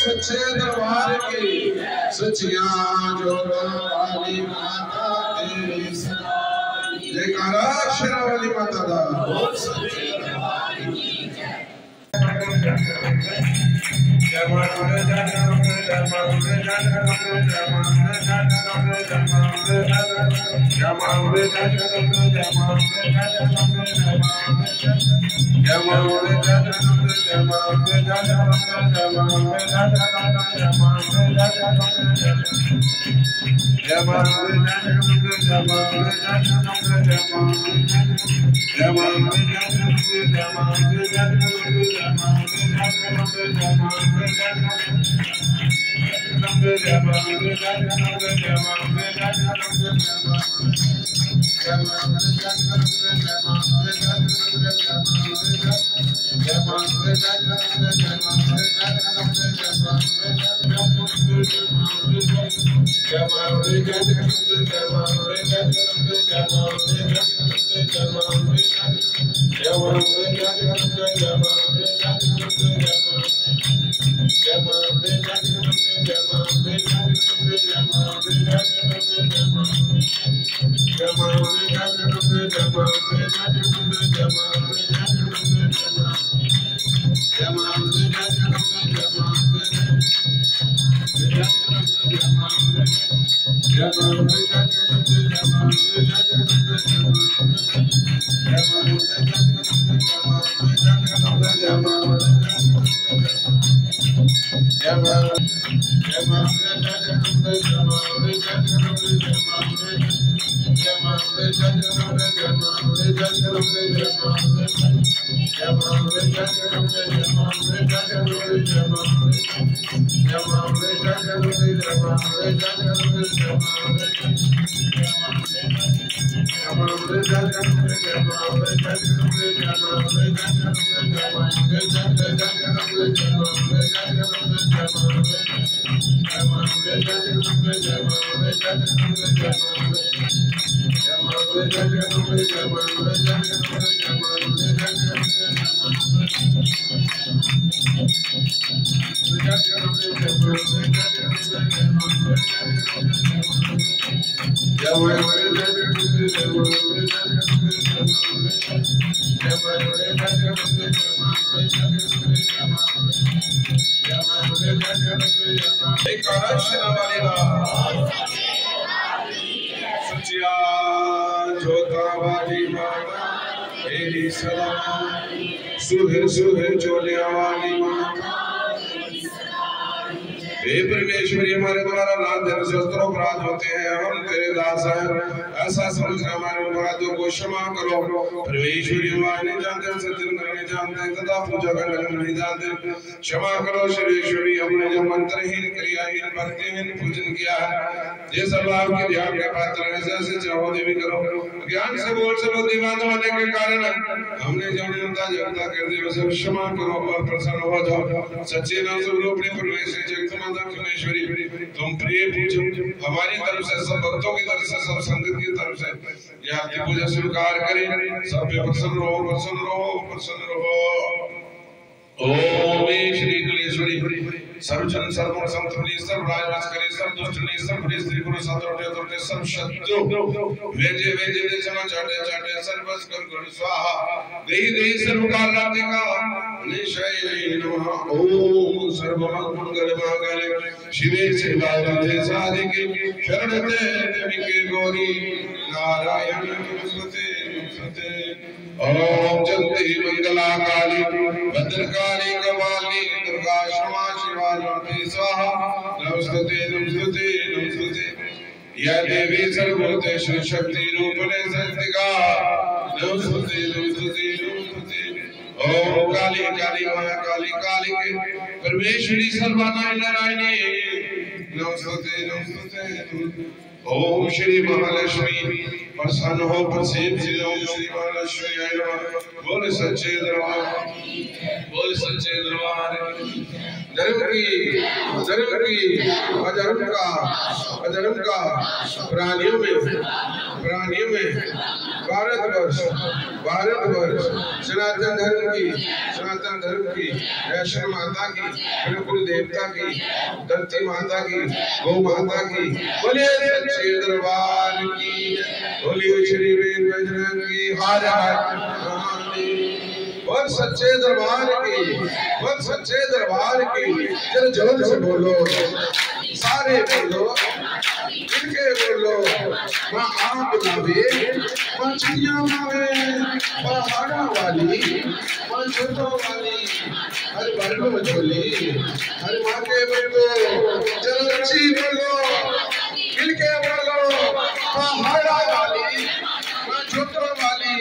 सच्चे दरबार की सचियां जोड़ा वाली माता तेरी जयकारा शेरावाली माता दा सच्चे दरबार की तेरी सदा सुहेर सुहेर चोलिया वाली माता हे परमेश्वरी हमारे द्वारा लाख दिन शस्त्रों अपराध होते हैं, हम तेरे दास हैं, ऐसा समझ हमारे अपराधों को क्षमा करो। परमेश्वरी हमारे नहीं जानते, सज्जन नहीं जानते, तथा पूजा करने नहीं जानते, क्षमा करो। सर्वेश्वरी हमने जो मंत्रहीन क्रियाहीन भक्तिहीन पूजन किया है, ये सब आपके ध्यान के पात्र हैं, जैसे चाहो देवी करो। ज्ञान से बोल सब दीवान होने के कारण हमने जो निंदा जगता कर दी सब क्षमा करो और प्रसन्न हो जाओ। सच्चे नाम से रूप ने परमेश्वरी जगत परमेश्वरी तुम प्रिय पूजो हमारी तरफ से, सब भक्तों की तरफ से, सब संगत की तरफ से ये आपकी पूजा स्वीकार करें। सब पे प्रसन्न रहो, प्रसन्न रहो, प्रसन्न रहो। ओम श्री कलेश्वरी सर्वजन सर्व संतप्रिय सर्व राजवंश करे सर्व दुष्ट ने सर्व स्त्री पुरुष सतोटे तोटे सर्व शत्रु वेजे वेजे दे चमा चाटे चाटे सर्वस कर गुण स्वाहा देहि देहि सर्व काल राधिका निशय नमः। ओम सर्व मंगल मंगल शिवे शिवाय साधिके शरणते देविके गौरी नारायण नमस्ते नमस्ते। ओम जगती मंगला काली भद्रकाली कपाली दुर्गा क्षमा शिवा नमस्ते स्वाहा नमस्ते नमस्ते नमस्ते। या देवी सर्वभूतेषु शक्ति रूपणे संस्थिता नमस्ते नमस्ते नमस्ते। ओम काली काली महाकाली काली के परमेश्वरी सर्वनारायण नारायणी नमस्ते नमस्ते। ओम श्री महालक्ष्मी प्रसन्न हो प्रसीद श्री ओम श्री महालक्ष्मी आय नमः। बोल सच्चे दरबार, बोल सच्चे दरबार धर्म की अधर्म का प्राणियों में भारतवर्ष सनातन धर्म की वैष्णव माता की कुल देवता की धरती माता की गौ माता की बोलिए सच्चे दरबार की, बोलिए श्री वीर बजरंग की हर हर और सच्चे दरबार की, और सच्चे दरबार की। चल जोर से बोलो, सारे बोलो, इनके बोलो। माँ आप बुलावे, माँ चिड़िया मावे, पहाड़ा वाली, माँ छोटो वाली, हर बरगो झोली, हर माँ के बोलो, चलो अच्छी बोलो, इनके बोलो, पहाड़ा वाली, माँ छोटो वाली,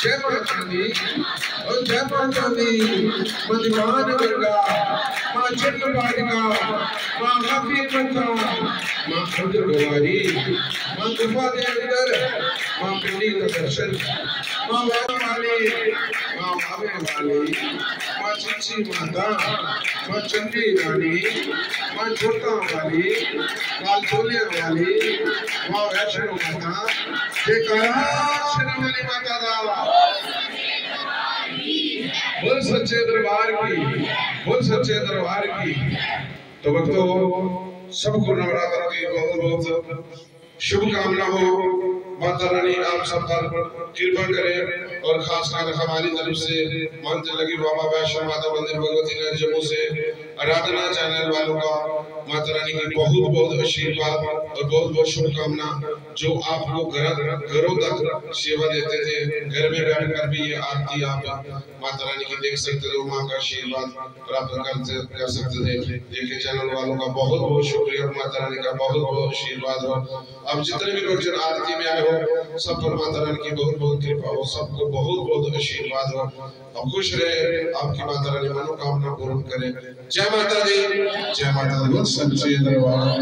जय माता दी और जय माता दी। मधुमान गंगा माँ चंद्रबालिका माँ हाथी पंथा माँ खुद कुमारी माँ गुफा के अंदर माँ पिंडी का दर्शन माँ वाली माँ भावे वाली माँ चिंची माता माँ चंडी रानी माँ छोटा वाली माँ चोलिया वाली माँ वैष्णो माता जयकारा श्री वाली माता दा। बोल सच्चे दरबार की, बोल सच्चे दरबार की। तो भक्तों सबको नवरात्र की बहुत बहुत शुभकामना हो। माता रानी आप सब पर कृपा करे और खासकर हमारी तरफ से मंत्र लगी बाबा वैष्णो माता मंदिर भगवती नगर जम्मू से आराधना चैनल वालों का माता रानी की बहुत बहुत आशीर्वाद और बहुत बहुत शुभकामना। जो आप लोग घरों तक सेवा देते थे, घर में बैठकर भी ये आरती आप माता रानी की देख सकते थे, माँ का आशीर्वाद प्राप्त कर सकते थे। देखिए चैनल वालों का बहुत बहुत शुक्रिया, माता रानी का बहुत बहुत आशीर्वाद हो। अब जितने भी भक्तजन आरती में आए हो सब पर माता रानी की बहुत बहुत कृपा हो, सबको बहुत बहुत आशीर्वाद हो। अब खुश रहे, आपकी माता रानी मनोकामना पूर्ण करे। जय माता दी, जय माता दी। सच्चे दरबार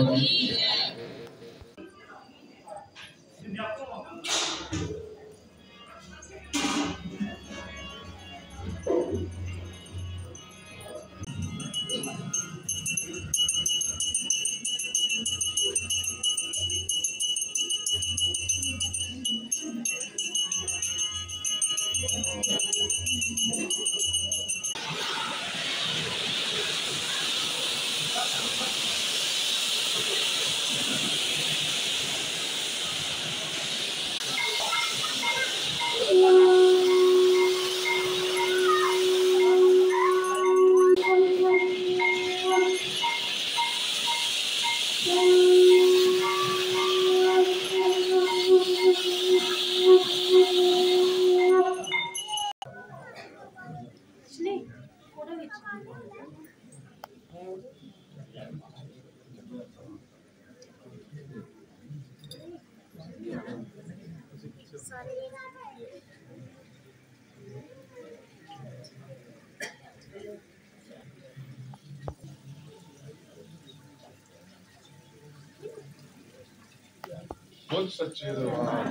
बोल सच्चे दरबार,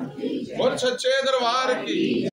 बोल सच्चे दरबार की।